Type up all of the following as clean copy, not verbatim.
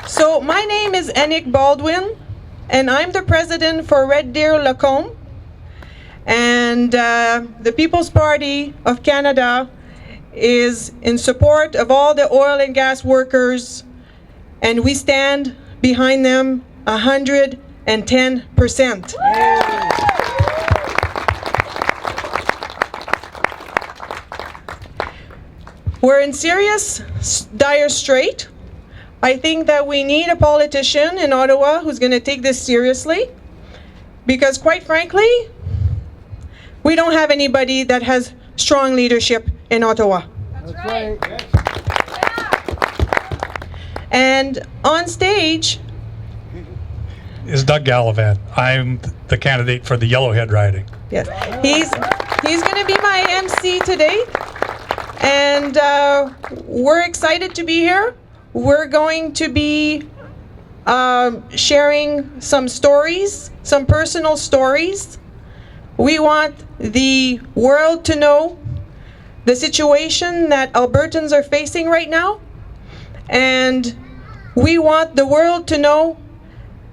So my name is Enick Baldwin, and I'm the president for Red Deer Lacombe. And the People's Party of Canada is in support of all the oil and gas workers, and we stand behind them 110%. We're in serious, dire strait. I think that we need a politician in Ottawa who's going to take this seriously, because quite frankly, we don't have anybody that has strong leadership in Ottawa. That's right. And on stage is Doug Galavan. I'm the candidate for the Yellowhead riding. Yes, he's going to be my MC today, and we're excited to be here. We're going to be sharing some stories, some personal stories. We want the world to know the situation that Albertans are facing right now, and we want the world to know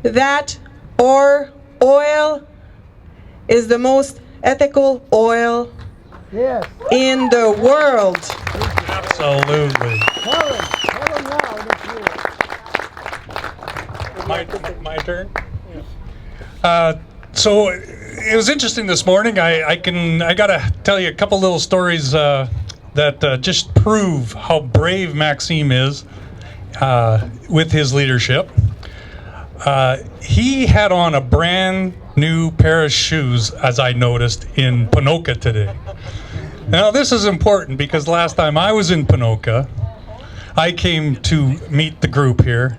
that our oil is the most ethical oil in the world. Absolutely. My turn? So it was interesting this morning. I gotta tell you a couple little stories that just prove how brave Maxime is with his leadership. He had on a brand new pair of shoes, as I noticed, in Ponoka today. Now this is important because last time I was in Ponoka, I came to meet the group here,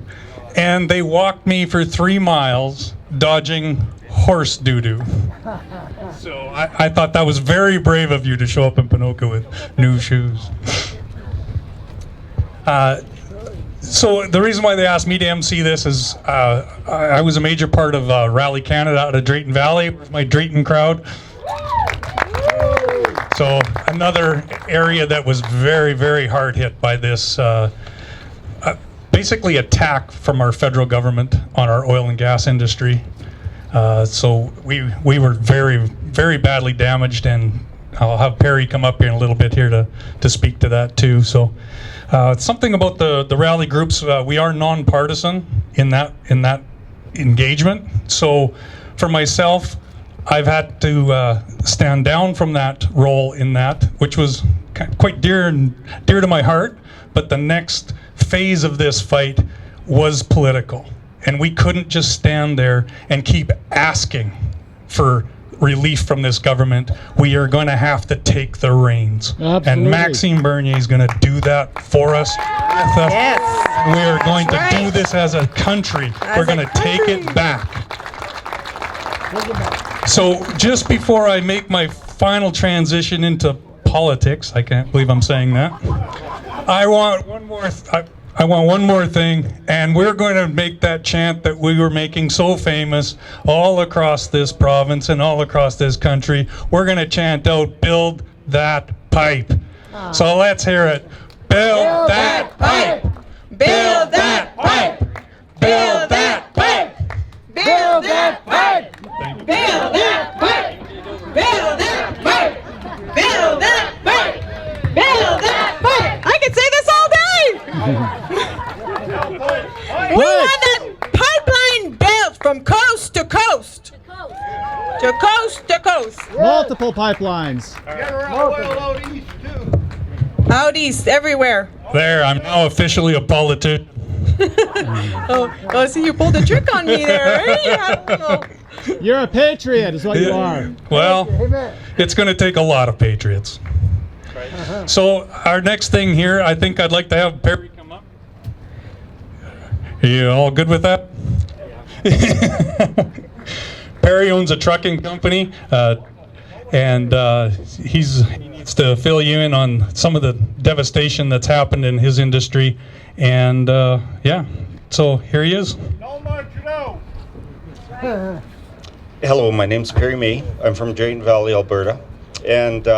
and they walked me for 3 miles dodging horse doo-doo. So I thought that was very brave of you to show up in Ponoka with new shoes. So the reason why they asked me to MC this is I was a major part of Rally Canada out of Drayton Valley with my Drayton crowd. So another area that was very, very hard hit by this basically attack from our federal government on our oil and gas industry. So we were very, very badly damaged, and I'll have Perry come up here in a little bit here to speak to that too. So something about the rally groups, we are nonpartisan in that engagement. So for myself, I've had to stand down from that role in that, which was quite dear to my heart. But the next phase of this fight was political, and we couldn't just stand there and keep asking for relief from this government. We are going to have to take the reins. Absolutely. And Maxime Bernier is going to do that for us. Yes. We are going to That's right. do this as a country. We're going to take it back. So just before I make my final transition into politics, I can't believe I'm saying that, I want one more thing, and we're going to make that chant that we were making so famous all across this province and all across this country. We're going to chant out, "Build that pipe." So let's hear it. Build that pipe. Build that pipe. Build that pipe. Build that pipe. Thank you. Build that pipe. Build that pipe. Build that pipe. Build that pipe. I could say this all day. We want that pipeline built from coast to coast. To coast to coast. Multiple pipelines. Out east, everywhere. There, I'm now officially a politician. Oh, see, you pulled a trick on me there. Hey, I don't know. You're a patriot, is what you are. Well, it's going to take a lot of patriots. So our next thing here, I think I'd like to have Perry come up. Are you all good with that? Perry owns a trucking company, and he needs to fill you in on some of the devastation that's happened in his industry. And yeah, so here he is. Hello, my name's Perry May. I'm from Drayton Valley, Alberta. And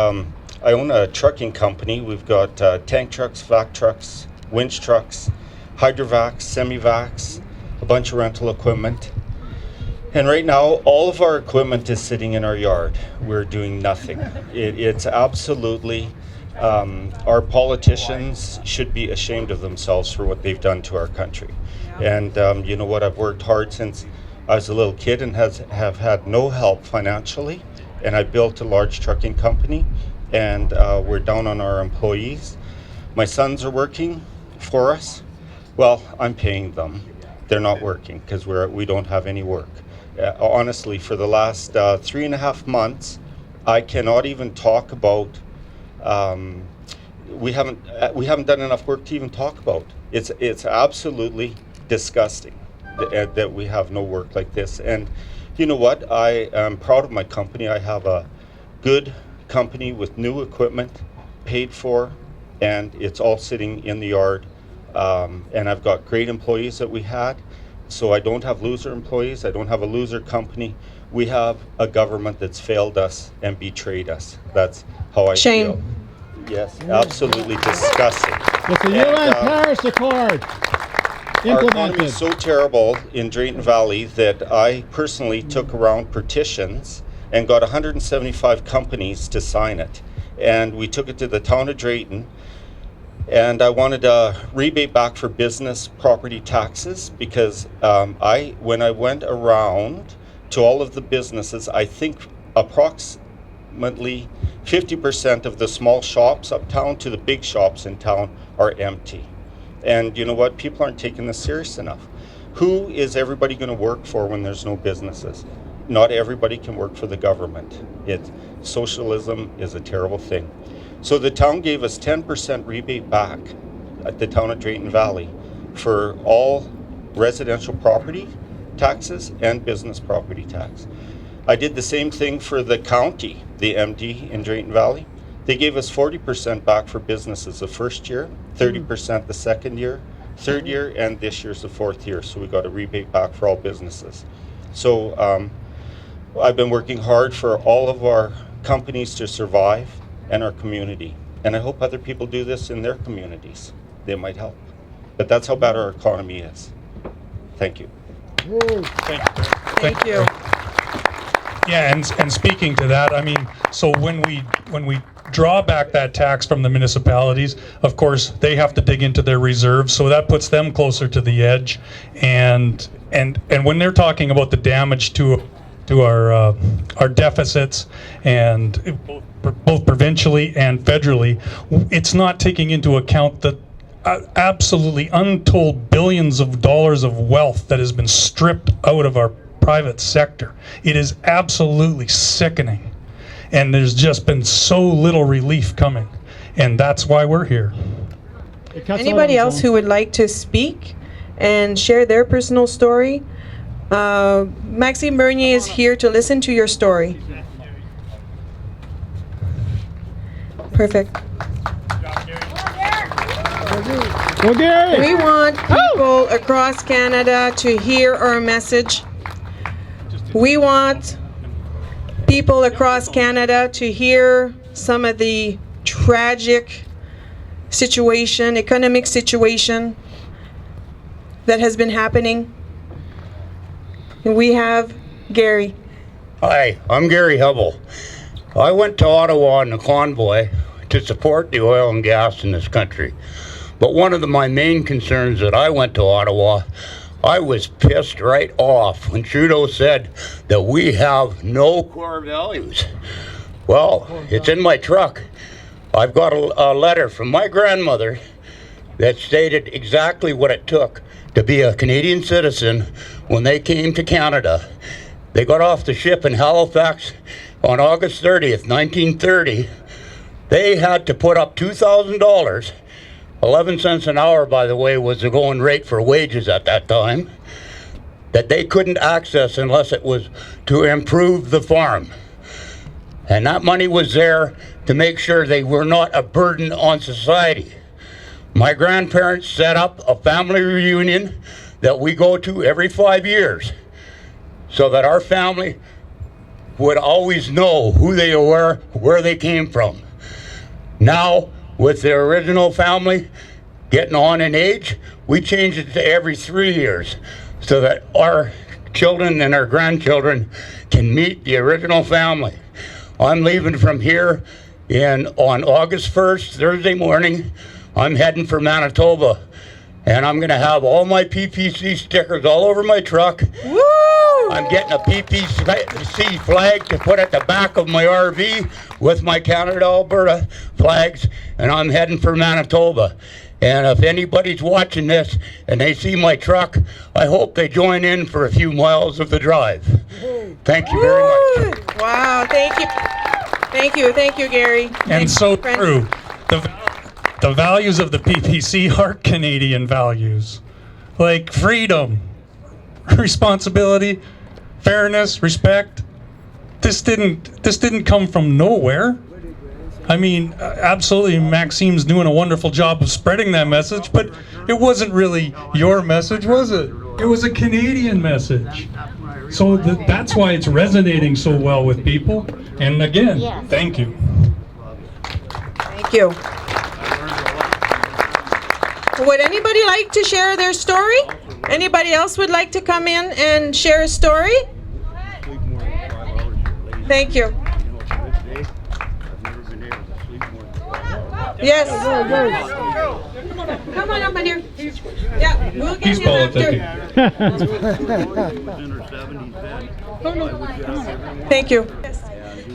I own a trucking company. We've got tank trucks, vac trucks, winch trucks, hydrovacs, semi-vacs, a bunch of rental equipment. And right now, all of our equipment is sitting in our yard. We're doing nothing. It's absolutely, our politicians should be ashamed of themselves for what they've done to our country. And you know what, I've worked hard since I was a little kid and have had no help financially. And I built a large trucking company, and we're down on our employees. My sons are working for us. Well, I'm paying them. They're not working because we don't have any work. Honestly, for the last 3.5 months, I cannot even talk about. We haven't done enough work to even talk about. It's absolutely disgusting that we have no work like this. And you know what? I am proud of my company. I have a good company with new equipment, paid for, and it's all sitting in the yard. And I've got great employees that we had. So I don't have loser employees. I don't have a loser company. We have a government that's failed us and betrayed us. That's how I Shame. feel. Yes, absolutely disgusting. With the UN Paris Accord Our economy implemented. is so terrible in Drayton Valley that I personally took around petitions and got 175 companies to sign it. And we took it to the town of Drayton. And I wanted a rebate back for business property taxes because when I went around to all of the businesses, I think approximately 50% of the small shops uptown to the big shops in town are empty. And you know what? People aren't taking this serious enough. Who is everybody going to work for when there's no businesses? Not everybody can work for the government. Socialism is a terrible thing. So the town gave us 10% rebate back at the town of Drayton Valley for all residential property taxes and business property tax. I did the same thing for the county, the MD in Drayton Valley. They gave us 40% back for businesses the first year, 30% the second year, third year, and this year's the fourth year. So we got a rebate back for all businesses. So I've been working hard for all of our companies to survive and our community. And I hope other people do this in their communities. They might help. But that's how bad our economy is. Thank you. Thank you. Yeah, and speaking to that, I mean, so when we draw back that tax from the municipalities, of course, they have to dig into their reserves, so that puts them closer to the edge. And when they're talking about the damage to our deficits, and both provincially and federally, it's not taking into account the absolutely untold billions of dollars of wealth that has been stripped out of our private sector. It is absolutely sickening, and there's just been so little relief coming, and that's why we're here. Anybody else who would like to speak and share their personal story? Maxime Bernier is here to listen to your story. Perfect. Go Gary! We want people across Canada to hear our message. We want people across Canada to hear some of the tragic situation, economic situation that has been happening. We have Gary. Hi, I'm Gary Hebel. I went to Ottawa in a convoy to support the oil and gas in this country. But one of my main concerns that I went to Ottawa, I was pissed right off when Trudeau said that we have no core values. Well, it's in my truck. I've got a letter from my grandmother that stated exactly what it took to be a Canadian citizen when they came to Canada. They got off the ship in Halifax on August 30th, 1930. They had to put up $2,000. 11 cents an hour, by the way, was the going rate for wages at that time, that they couldn't access unless it was to improve the farm. And that money was there to make sure they were not a burden on society. My grandparents set up a family reunion that we go to every 5 years so that our family would always know who they were, where they came from. Now, with the original family getting on in age, we changed it to every 3 years so that our children and our grandchildren can meet the original family. I'm leaving from here on August 1st, Thursday morning. I'm heading for Manitoba, and I'm going to have all my PPC stickers all over my truck. Woo! I'm getting a PPC flag to put at the back of my RV with my Canada, Alberta flags, and I'm heading for Manitoba. And if anybody's watching this and they see my truck, I hope they join in for a few miles of the drive. Thank you very much. Wow, thank you. Thank you, Gary. And so friend. true. The values of the PPC are Canadian values, like freedom, responsibility, fairness, respect. This didn't come from nowhere. I mean, absolutely, Maxime's doing a wonderful job of spreading that message, but it wasn't really your message, was it? It was a Canadian message. So that's why it's resonating so well with people. And again, thank you. Thank you. Would anybody like to share their story? Anybody else would like to come in and share a story? Thank you. Yes. Come on up in here. Yeah, we'll get He's him after. Thank you.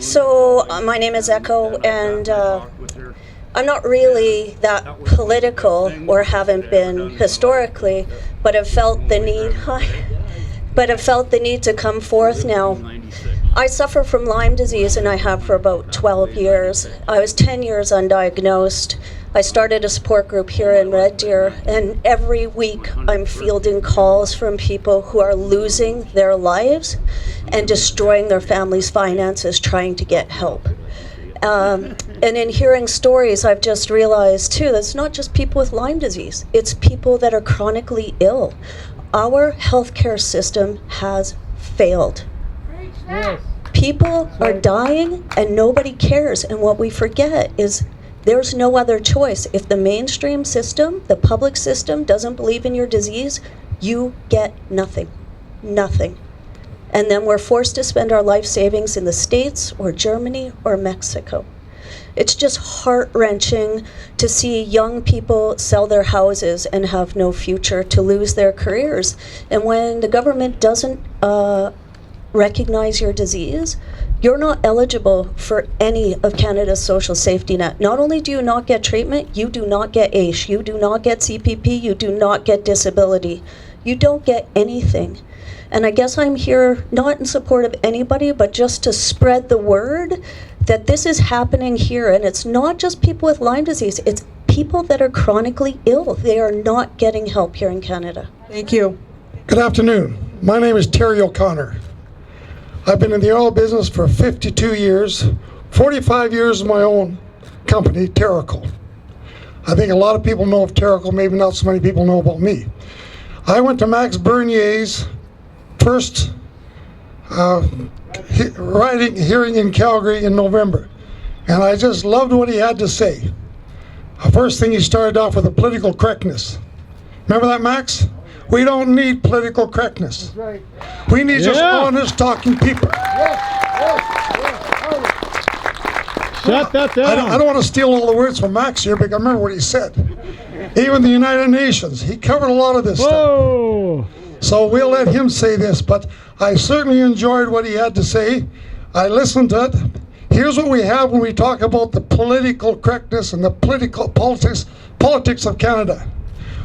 So my name is Echo, and I'm not really that political, or haven't been historically, but have felt the need to come forth now. I suffer from Lyme disease, and I have for about 12 years. I was 10 years undiagnosed. I started a support group here in Red Deer, and every week I'm fielding calls from people who are losing their lives and destroying their families' finances trying to get help. And in hearing stories, I've just realized too, that it's not just people with Lyme disease, it's people that are chronically ill. Our healthcare system has failed. Yes. People are dying and nobody cares, and what we forget is there's no other choice. If the mainstream system, the public system, doesn't believe in your disease, you get nothing. Nothing. And then we're forced to spend our life savings in the States or Germany or Mexico. It's just heart-wrenching to see young people sell their houses and have no future, to lose their careers. And when the government doesn't recognize your disease, you're not eligible for any of Canada's social safety net. Not only do you not get treatment, you do not get AISH, you do not get CPP, you do not get disability. You don't get anything. And I guess I'm here not in support of anybody, but just to spread the word that this is happening here. And it's not just people with Lyme disease, it's people that are chronically ill. They are not getting help here in Canada. Thank you. Good afternoon. My name is Terry O'Connor. I've been in the oil business for 52 years, 45 years of my own company, Terrico. I think a lot of people know of Terrico, maybe not so many people know about me. I went to Max Bernier's first hearing in Calgary in November, and I just loved what he had to say. The first thing, he started off with the political correctness. Remember that, Max? We don't need political correctness. Right. We need just honest talking people. Shut that down. I don't want to steal all the words from Max here, but I remember what he said. Even the United Nations, he covered a lot of this Whoa. stuff. So we'll let him say this, but I certainly enjoyed what he had to say. I listened to it. Here's what we have when we talk about the political correctness and the politics of Canada.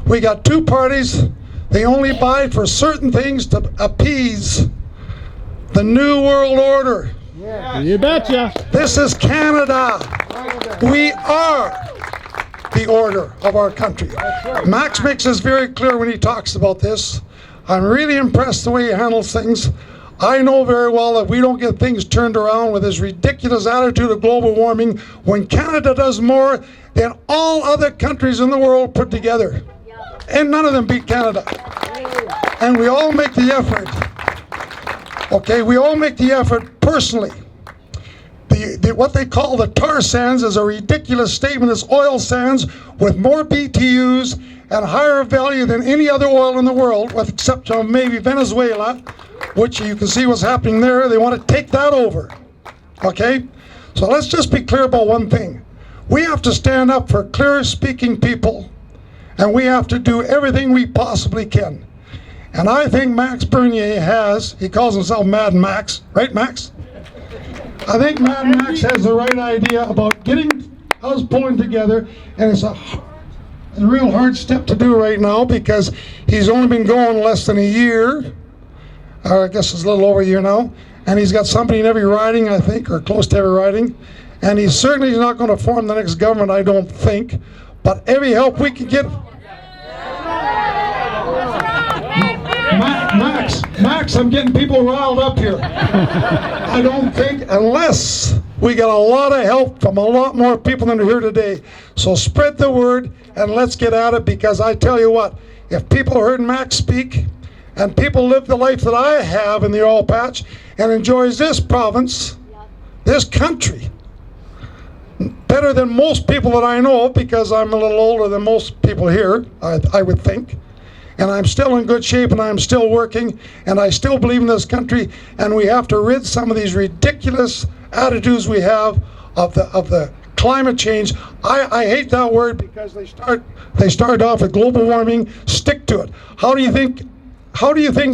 We got two parties. They only buy for certain things to appease the New World Order. Yeah. You betcha. This is Canada. We are the order of our country. Max makes this very clear when he talks about this. I'm really impressed the way he handles things. I know very well that we don't get things turned around with his ridiculous attitude of global warming when Canada does more than all other countries in the world put together. And none of them beat Canada. And we all make the effort. Okay, we all make the effort personally. what they call the tar sands is a ridiculous statement. It's oil sands with more BTUs and higher value than any other oil in the world, with exception of maybe Venezuela, which you can see what's happening there. They want to take that over. Okay? So let's just be clear about one thing. We have to stand up for clear-speaking people, and we have to do everything we possibly can. And I think Max Bernier has, he calls himself Mad Max, right, Max? I think Mad Max has the right idea about getting us pulling together, and it's a real hard step to do right now because he's only been going less than a year, or I guess it's a little over a year now, and he's got somebody in every riding, I think, or close to every riding, and he's certainly not going to form the next government, I don't think, but every help we can get. Max, I'm getting people riled up here. I don't think, unless we get a lot of help from a lot more people than are here today. So spread the word and let's get at it, because I tell you what, if people heard Max speak and people live the life that I have in the oil patch and enjoys this province, this country, better than most people that I know, because I'm a little older than most people here, I would think. And I'm still in good shape, and I'm still working, and I still believe in this country, and we have to rid some of these ridiculous attitudes we have of the climate change. I hate that word because they start off with global warming. Stick to it. How do you think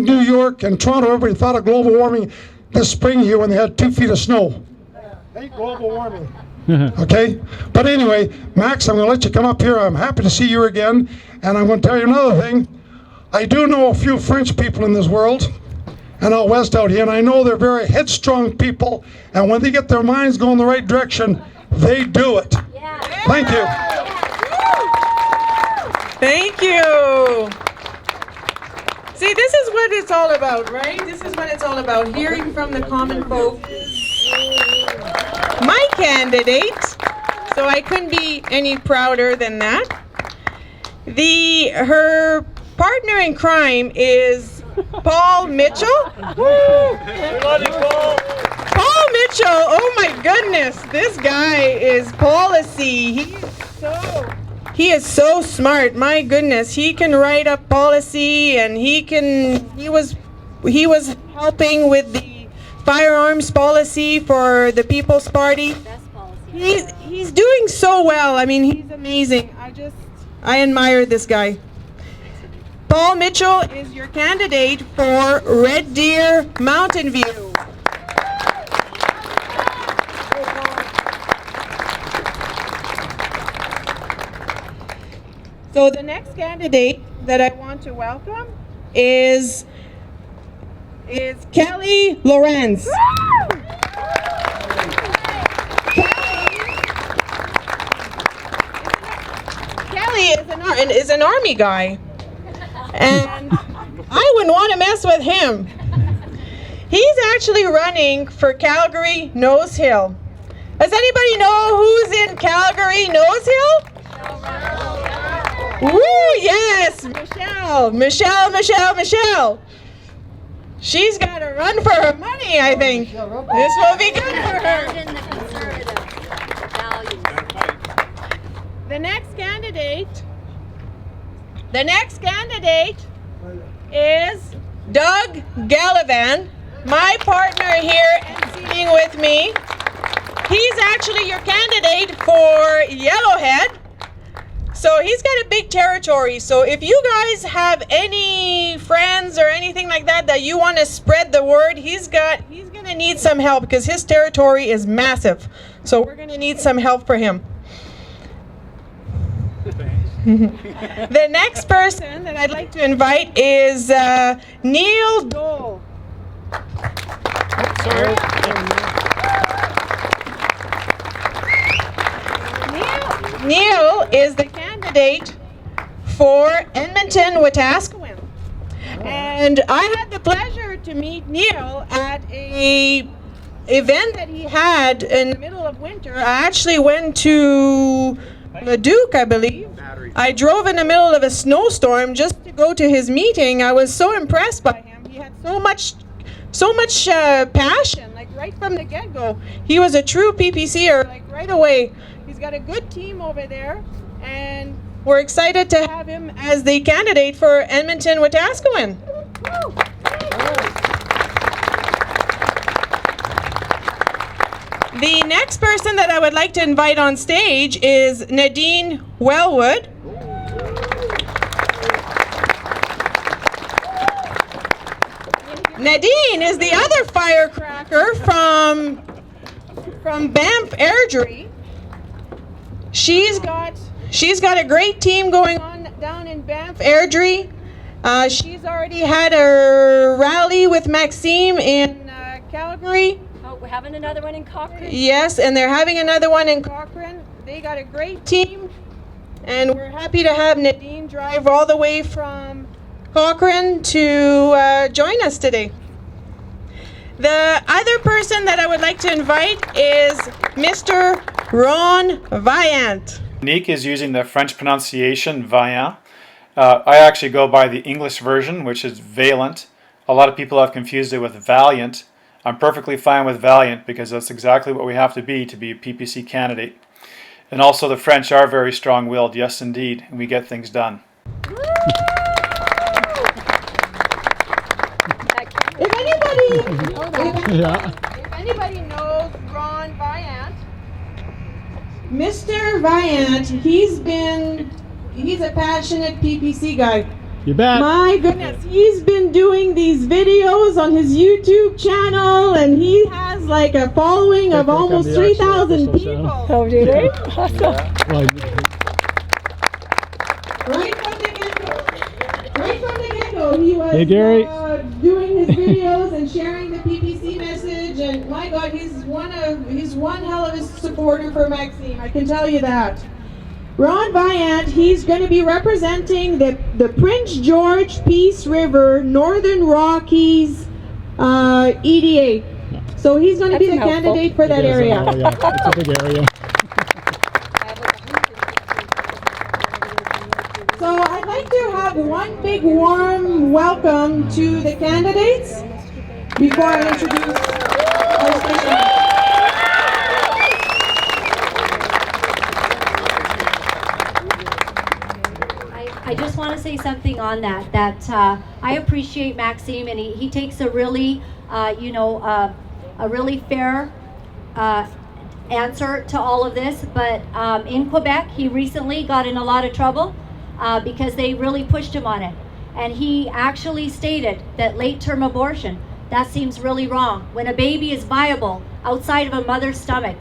New York and Toronto, everybody thought of global warming this spring here when they had 2 feet of snow? Hate global warming. Okay? But anyway, Max, I'm going to let you come up here. I'm happy to see you again, and I'm going to tell you another thing. I do know a few French people in this world, and out west out here, and I know they're very headstrong people, and when they get their minds going the right direction, they do it. Yeah. Thank you. Thank you. See, this is what it's all about, right? This is what it's all about, hearing from the common folk. My candidate, so I couldn't be any prouder than that. Her partner in crime is Paul Mitchell. Paul Mitchell, oh my goodness, this guy is policy. He is so smart. My goodness, he can write up policy, and he was helping with the firearms policy for the People's Party. He's doing so well. I mean, he's amazing. I admire this guy. Paul Mitchell is your candidate for Red Deer Mountain View. So the next candidate that I want to welcome is Kelly Lorencz. Kelly is an army guy, and I wouldn't want to mess with him. He's actually running for Calgary Nose Hill. Does anybody know who's in Calgary Nose Hill? Woo, yes, Michelle. She's got to run for her money, I think. This will be good for her. The next candidate is Doug Galavan, my partner here and sitting with me. He's actually your candidate for Yellowhead. So he's got a big territory. So if you guys have any friends or anything like that you want to spread the word, he's going to need some help because his territory is massive. So we're going to need some help for him. The next person that I'd like to invite is Neal Doell. Neal is the candidate for Edmonton, Wetaskiwin. And I had the pleasure to meet Neal at a event that he had in the middle of winter. I actually went to Leduc, I believe. I drove in the middle of a snowstorm just to go to his meeting. I was so impressed by him. He had so much passion, like right from the get-go. He was a true PPCer, like right away. He's got a good team over there, and we're excited to have him as the candidate for Edmonton Wetaskiwin. The next person that I would like to invite on stage is Nadine Wellwood. Nadine is the other firecracker from Bamff Airdrie. She's got a great team going on down in Bamff Airdrie. She's already had a rally with Maxime in Calgary. Oh, we're having another one in Cochrane? Yes, and they're having another one in Cochrane. They got a great team, and we're happy to have Nadine drive all the way from Cochrane to join us today. The other person that I would like to invite is Mr. Ron Vaillant. Nick is using the French pronunciation Vaillant. I actually go by the English version, which is Vaillant. A lot of people have confused it with Valiant. I'm perfectly fine with Valiant because that's exactly what we have to be a PPC candidate. And also the French are very strong-willed, yes indeed, and we get things done. If anybody knows Ron Vaillant, Mr. Vaillant, he's a passionate PPC guy. You bet. My goodness, he's been doing these videos on his YouTube channel, and he has like a following of almost 3,000 people. Oh, do they? Awesome. Right from the get-go, he was Hey, Gary. Doing his videos and sharing the PPC message, and my God, he's one hell of a supporter for Maxime, I can tell you that. Ron Vaillant, he's going to be representing the Prince George Peace River Northern Rockies EDA. So he's going to be the candidate for that area. Yeah, it's a big area. So I'd like to have one big warm welcome to the candidates before I introduce our speaker. I just want to say something on that I appreciate Maxime, and he takes a really, a really fair answer to all of this. But in Quebec, he recently got in a lot of trouble because they really pushed him on it. And he actually stated that late-term abortion, that seems really wrong. When a baby is viable outside of a mother's stomach,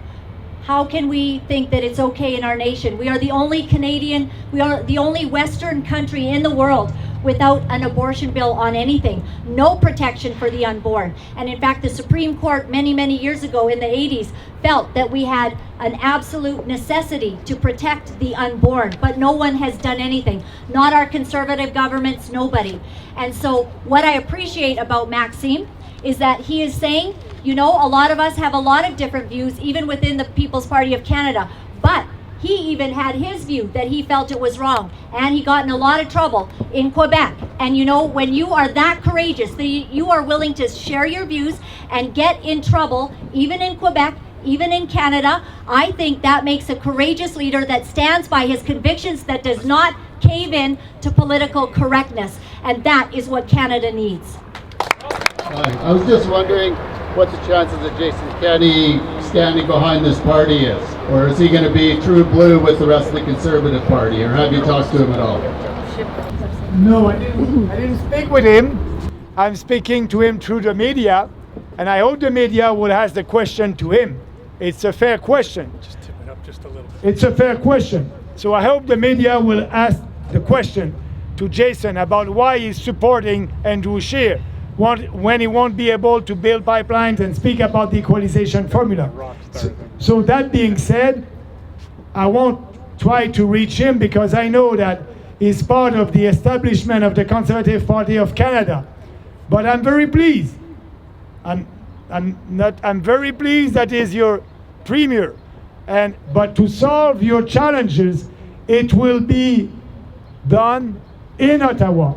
how can we think that it's okay in our nation? We are the only we are the only Western country in the world without an abortion bill on anything. No protection for the unborn. And in fact, the Supreme Court many, many years ago in the 80s felt that we had an absolute necessity to protect the unborn, but no one has done anything. Not our conservative governments, nobody. And so what I appreciate about Maxime is that he is saying, you know, a lot of us have a lot of different views, even within the People's Party of Canada, but he even had his view that he felt it was wrong, and he got in a lot of trouble in Quebec. And you know, when you are that courageous, that you are willing to share your views and get in trouble, even in Quebec, even in Canada, I think that makes a courageous leader that stands by his convictions, that does not cave in to political correctness. And that is what Canada needs. I was just wondering what the chances of Jason Kenney standing behind this party is, or is he going to be true blue with the rest of the Conservative Party, or have you talked to him at all? No, I didn't speak with him. I'm speaking to him through the media, and I hope the media will ask the question to him. It's a fair question. Just tip it up just a little bit. It's a fair question. So I hope the media will ask the question to Jason about why he's supporting Andrew Scheer when he won't be able to build pipelines and speak about the equalization formula. So that being said, I won't try to reach him because I know that he's part of the establishment of the Conservative Party of Canada. But I'm very pleased. I'm very pleased that he's your premier. But to solve your challenges, it will be done in Ottawa,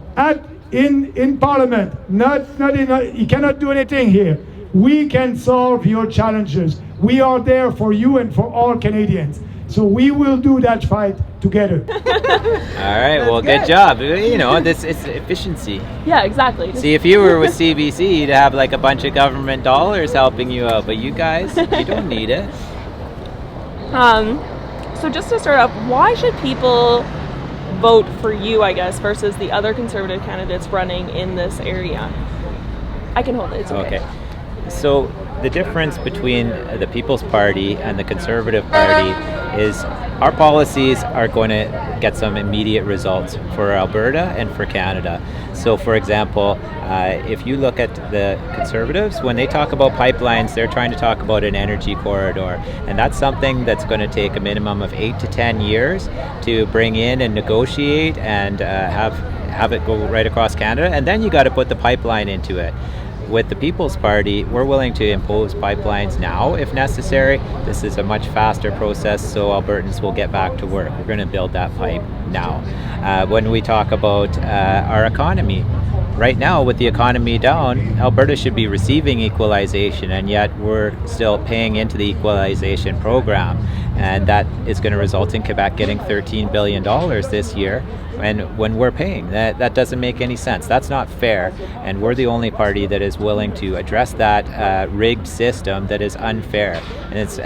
in Parliament, not in. He cannot do anything here. We can solve your challenges. We are there for you and for all Canadians. So we will do that fight together. All right, well, good job. You know, this is efficiency. Yeah, exactly. See, if you were with CBC, you'd have like a bunch of government dollars helping you out, but you guys, you don't need it. So just to start off, why should people vote for you, I guess, versus the other Conservative candidates running in this area? I can hold it, it's okay. So the difference between the People's Party and the Conservative Party is our policies are going to get some immediate results for Alberta and for Canada. So for example, if you look at the Conservatives, when they talk about pipelines, they're trying to talk about an energy corridor. And that's something that's going to take a minimum of 8 to 10 years to bring in and negotiate and have it go right across Canada. And then you got to put the pipeline into it. With the People's Party, we're willing to impose pipelines now if necessary. This is a much faster process, so Albertans will get back to work. We're going to build that pipe now. When we talk about our economy, right now with the economy down, Alberta should be receiving equalization, and yet we're still paying into the equalization program. And that is going to result in Quebec getting $13 billion this year. And when we're paying, that doesn't make any sense. That's not fair. And we're the only party that is willing to address that rigged system that is unfair. And it's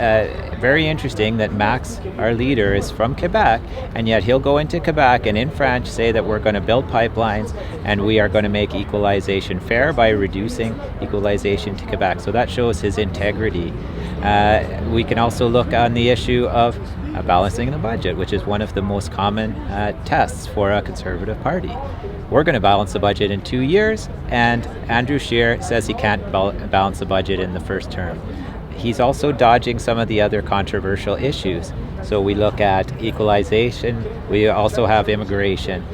very interesting that Max, our leader, is from Quebec, and yet he'll go into Quebec and in French say that we're going to build pipelines and we are going to make equalization fair by reducing equalization to Quebec. So that shows his integrity. We can also look on the issue of balancing the budget, which is one of the most common tests for a Conservative Party. We're going to balance the budget in 2 years, and Andrew Scheer says he can't balance the budget in the first term. He's also dodging some of the other controversial issues. So we look at equalization. We also have immigration.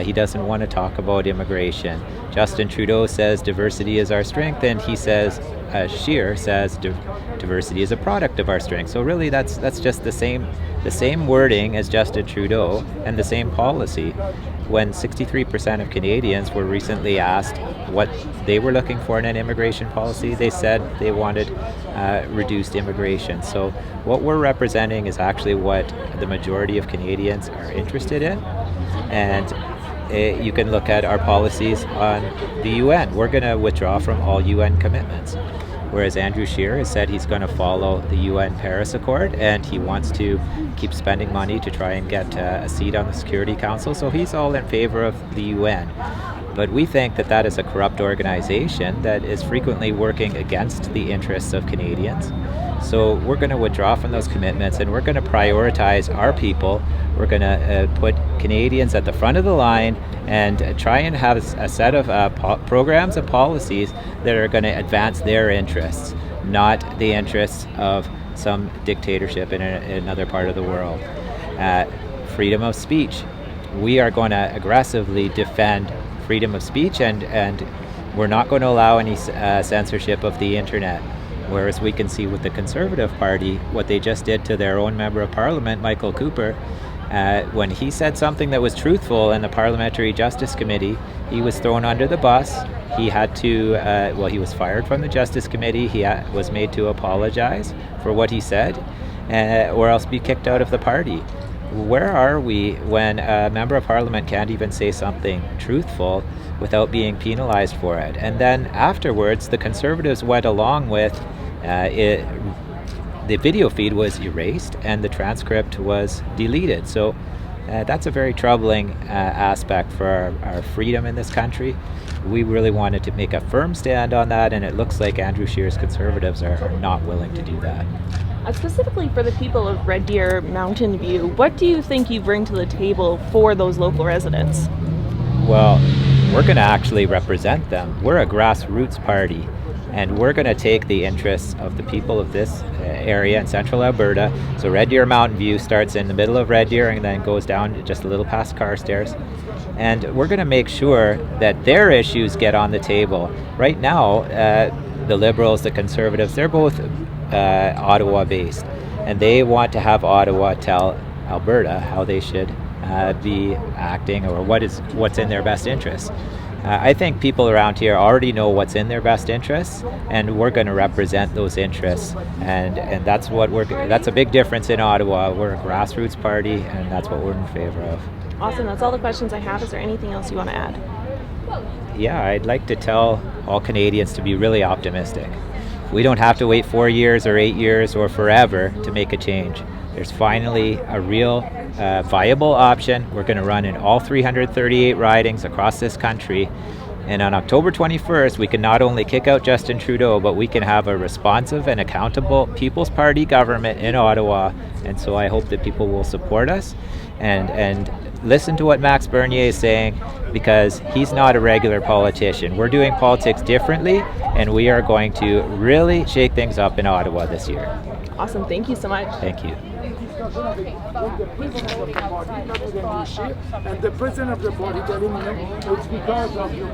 He doesn't want to talk about immigration. Justin Trudeau says diversity is our strength, and he says, Scheer says diversity is a product of our strength. So really that's just the same wording as Justin Trudeau and the same policy. When 63% of Canadians were recently asked what they were looking for in an immigration policy, they said they wanted reduced immigration. So what we're representing is actually what the majority of Canadians are interested in. And you can look at our policies on the UN. We're going to withdraw from all UN commitments. Whereas Andrew Scheer has said he's going to follow the UN Paris Accord, and he wants to keep spending money to try and get a seat on the Security Council. So he's all in favor of the UN. But we think that that is a corrupt organization that is frequently working against the interests of Canadians. So we're going to withdraw from those commitments, and we're going to prioritize our people. We're going to put Canadians at the front of the line and try and have a set of programs and policies that are going to advance their interests, not the interests of some dictatorship in another part of the world. Freedom of speech. We are going to aggressively defend freedom of speech, and we're not going to allow any censorship of the internet. Whereas we can see with the Conservative Party, what they just did to their own Member of Parliament, Michael Cooper, when he said something that was truthful in the Parliamentary Justice Committee, he was thrown under the bus. He had to, he was fired from the Justice Committee. He was made to apologize for what he said, or else be kicked out of the party. Where are we when a Member of Parliament can't even say something truthful without being penalized for it? And then afterwards, the Conservatives went along with the video feed was erased and the transcript was deleted. So that's a very troubling aspect for our freedom in this country. We really wanted to make a firm stand on that, and it looks like Andrew Scheer's Conservatives are not willing to do that. Specifically for the people of Red Deer, Mountain View, what do you think you bring to the table for those local residents? Well, we're going to actually represent them. We're a grassroots party, and we're going to take the interests of the people of this area in central Alberta. So Red Deer Mountain View starts in the middle of Red Deer and then goes down just a little past Carstairs. And we're going to make sure that their issues get on the table. Right now, the Liberals, the Conservatives, they're both Ottawa-based, and they want to have Ottawa tell Alberta how they should be acting, or what's in their best interest. I think people around here already know what's in their best interests, and we're going to represent those interests. And that's that's a big difference in Ottawa. We're a grassroots party, and that's what we're in favor of. Awesome. That's all the questions I have. Is there anything else you want to add? Yeah, I'd like to tell all Canadians to be really optimistic. We don't have to wait 4 years or 8 years or forever to make a change. There's finally a real viable option. We're going to run in all 338 ridings across this country. And on October 21st, we can not only kick out Justin Trudeau, but we can have a responsive and accountable People's Party government in Ottawa. And so I hope that people will support us and listen to what Max Bernier is saying, because he's not a regular politician. We're doing politics differently, and we are going to really shake things up in Ottawa this year. Awesome. Thank you so much. Thank you. And the president of the party telling me it's because of your